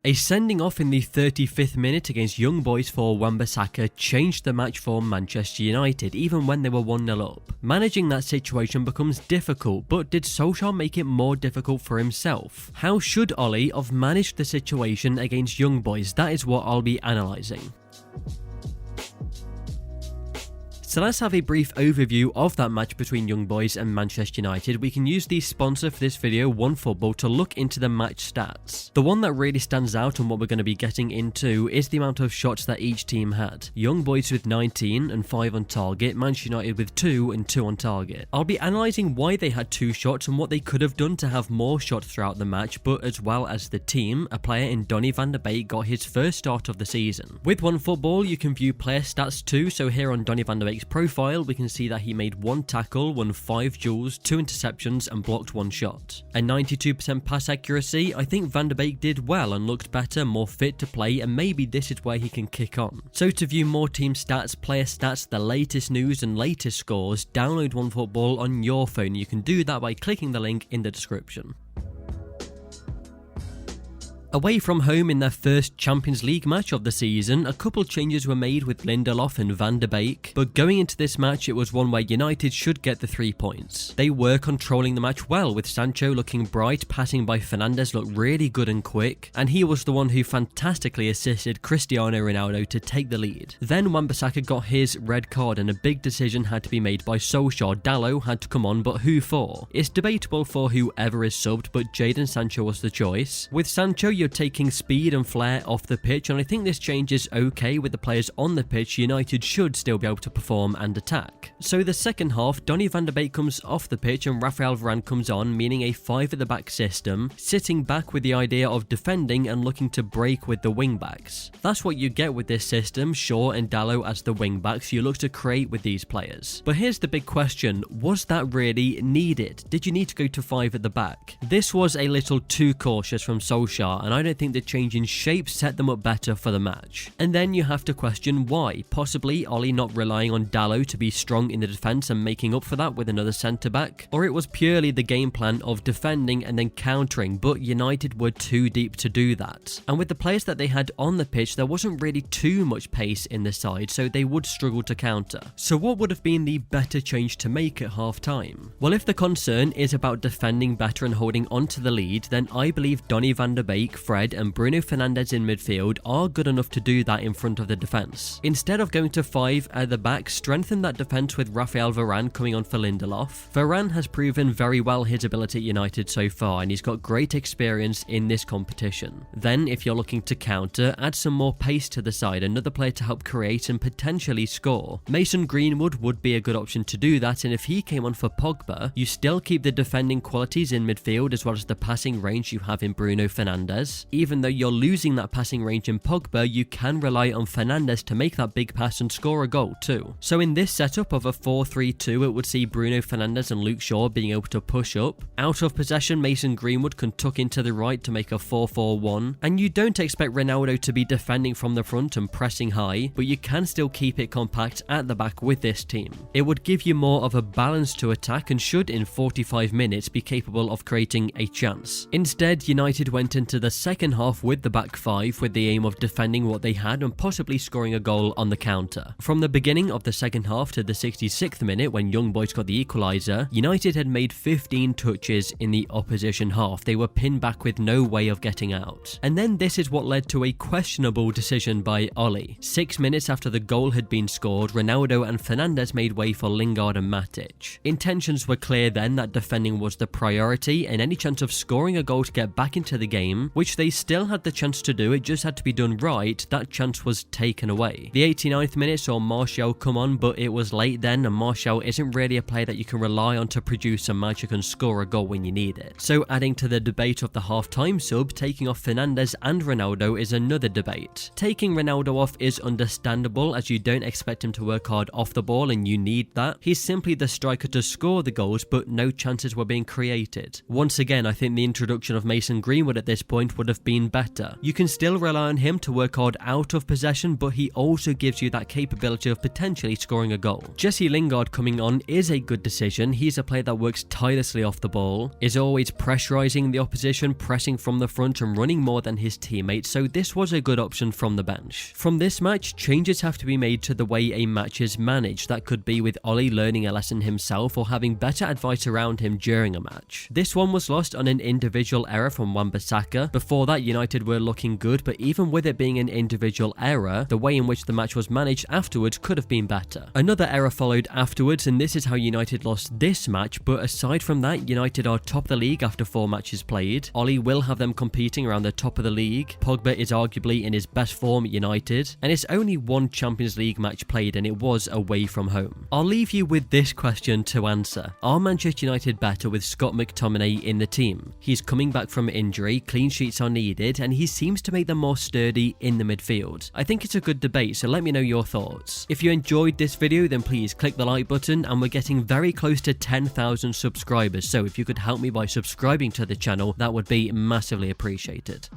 A sending off in the 35th minute against Young Boys for Wan-Bissaka changed the match for Manchester United even when they were 1-0 up. Managing that situation becomes difficult, but did Solskjaer make it more difficult for himself? How should Ollie have managed the situation against Young Boys? That is what I'll be analysing. So let's have a brief overview of that match between Young Boys and Manchester United. We can use the sponsor for this video, OneFootball, to look into the match stats. The one that really stands out and what we're going to be getting into is the amount of shots that each team had. Young Boys with 19 and 5 on target, Manchester United with 2 and 2 on target. I'll be analysing why they had 2 shots and what they could have done to have more shots throughout the match, but as well as the team, a player in Donny van de Beek got his first start of the season. With OneFootball, you can view player stats too, so here on Donny van de Beek's profile, we can see that he made 1 tackle, won 5 duels, 2 interceptions and blocked 1 shot. A 92% pass accuracy. I think Van de Beek did well and looked better, more fit to play, and maybe this is where he can kick on. So to view more team stats, player stats, the latest news and latest scores, download OneFootball on your phone. You can do that by clicking the link in the description. Away from home in their first Champions League match of the season, a couple changes were made with Lindelof and Van de Beek, but going into this match it was one where United should get the 3 points. They were controlling the match well, with Sancho looking bright, passing by Fernandes looked really good and quick, and he was the one who fantastically assisted Cristiano Ronaldo to take the lead. Then Wan-Bissaka got his red card and a big decision had to be made by Solskjaer. Dalot had to come on, but who for? It's debatable for whoever is subbed, but Jadon Sancho was the choice. With Sancho, you're taking speed and flair off the pitch, and I think this change is okay. With the players on the pitch, United should still be able to perform and attack. So the second half, Donny van de Beek comes off the pitch and Raphael Varane comes on, meaning a 5 at the back system, sitting back with the idea of defending and looking to break with the wing backs. That's what you get with this system, Shaw and Dalot as the wing backs. You look to create with these players. But here's the big question, was that really needed? Did you need to go to 5 at the back? This was a little too cautious from Solskjaer, and I don't think the change in shape set them up better for the match. And then you have to question why. Possibly Ollie not relying on Dalot to be strong in the defence and making up for that with another centre back, or it was purely the game plan of defending and then countering, but United were too deep to do that. And with the players that they had on the pitch, there wasn't really too much pace in the side, so they would struggle to counter. So what would have been the better change to make at half time? Well, if the concern is about defending better and holding on to the lead, then I believe Donny van de Beek, Fred and Bruno Fernandes in midfield are good enough to do that in front of the defence. Instead of going to 5 at the back, strengthen that defence with Raphael Varane coming on for Lindelof. Varane has proven very well his ability at United so far, and he's got great experience in this competition. Then if you're looking to counter, add some more pace to the side, another player to help create and potentially score. Mason Greenwood would be a good option to do that, and if he came on for Pogba, you still keep the defending qualities in midfield as well as the passing range you have in Bruno Fernandes. Even though you're losing that passing range in Pogba, you can rely on Fernandes to make that big pass and score a goal too. So in this setup of a 4-3-2, it would see Bruno Fernandes and Luke Shaw being able to push up. Out of possession, Mason Greenwood can tuck into the right to make a 4-4-1. And you don't expect Ronaldo to be defending from the front and pressing high, but you can still keep it compact at the back with this team. It would give you more of a balance to attack and should in 45 minutes be capable of creating a chance. Instead, United went into the second half with the back 5 with the aim of defending what they had and possibly scoring a goal on the counter. From the beginning of the second half to the 66th minute when Young Boys got the equaliser, United had made 15 touches in the opposition half. They were pinned back with no way of getting out. And then this is what led to a questionable decision by Ollie. 6 minutes after the goal had been scored, Ronaldo and Fernandes made way for Lingard and Matic. Intentions were clear then that defending was the priority, and any chance of scoring a goal to get back into the game, which they still had the chance to do, it just had to be done right, that chance was taken away. The 89th minute saw Martial come on, but it was late then, and Martial isn't really a player that you can rely on to produce some magic and score a goal when you need it. So adding to the debate of the half-time sub, taking off Fernandes and Ronaldo is another debate. Taking Ronaldo off is understandable, as you don't expect him to work hard off the ball and you need that. He's simply the striker to score the goals, but no chances were being created. Once again, I think the introduction of Mason Greenwood at this point match would have been better. You can still rely on him to work hard out of possession, but he also gives you that capability of potentially scoring a goal. Jesse Lingard coming on is a good decision. He's a player that works tirelessly off the ball, is always pressurizing the opposition, pressing from the front and running more than his teammates, so this was a good option from the bench. From this match, changes have to be made to the way a match is managed. That could be with Ollie learning a lesson himself or having better advice around him during a match. This one was lost on an individual error from Wan-Bissaka. Before that, United were looking good, but even with it being an individual error, the way in which the match was managed afterwards could have been better. Another error followed afterwards, and this is how United lost this match, but aside from that, United are top of the league after 4 matches played. Ollie will have them competing around the top of the league. Pogba is arguably in his best form at United, and it's only one Champions League match played, and it was away from home. I'll leave you with this question to answer. Are Manchester United better with Scott McTominay in the team? He's coming back from injury, clean sheets are needed, and he seems to make them more sturdy in the midfield. I think it's a good debate, so let me know your thoughts. If you enjoyed this video, then please click the like button, and we're getting very close to 10,000 subscribers, so if you could help me by subscribing to the channel, that would be massively appreciated.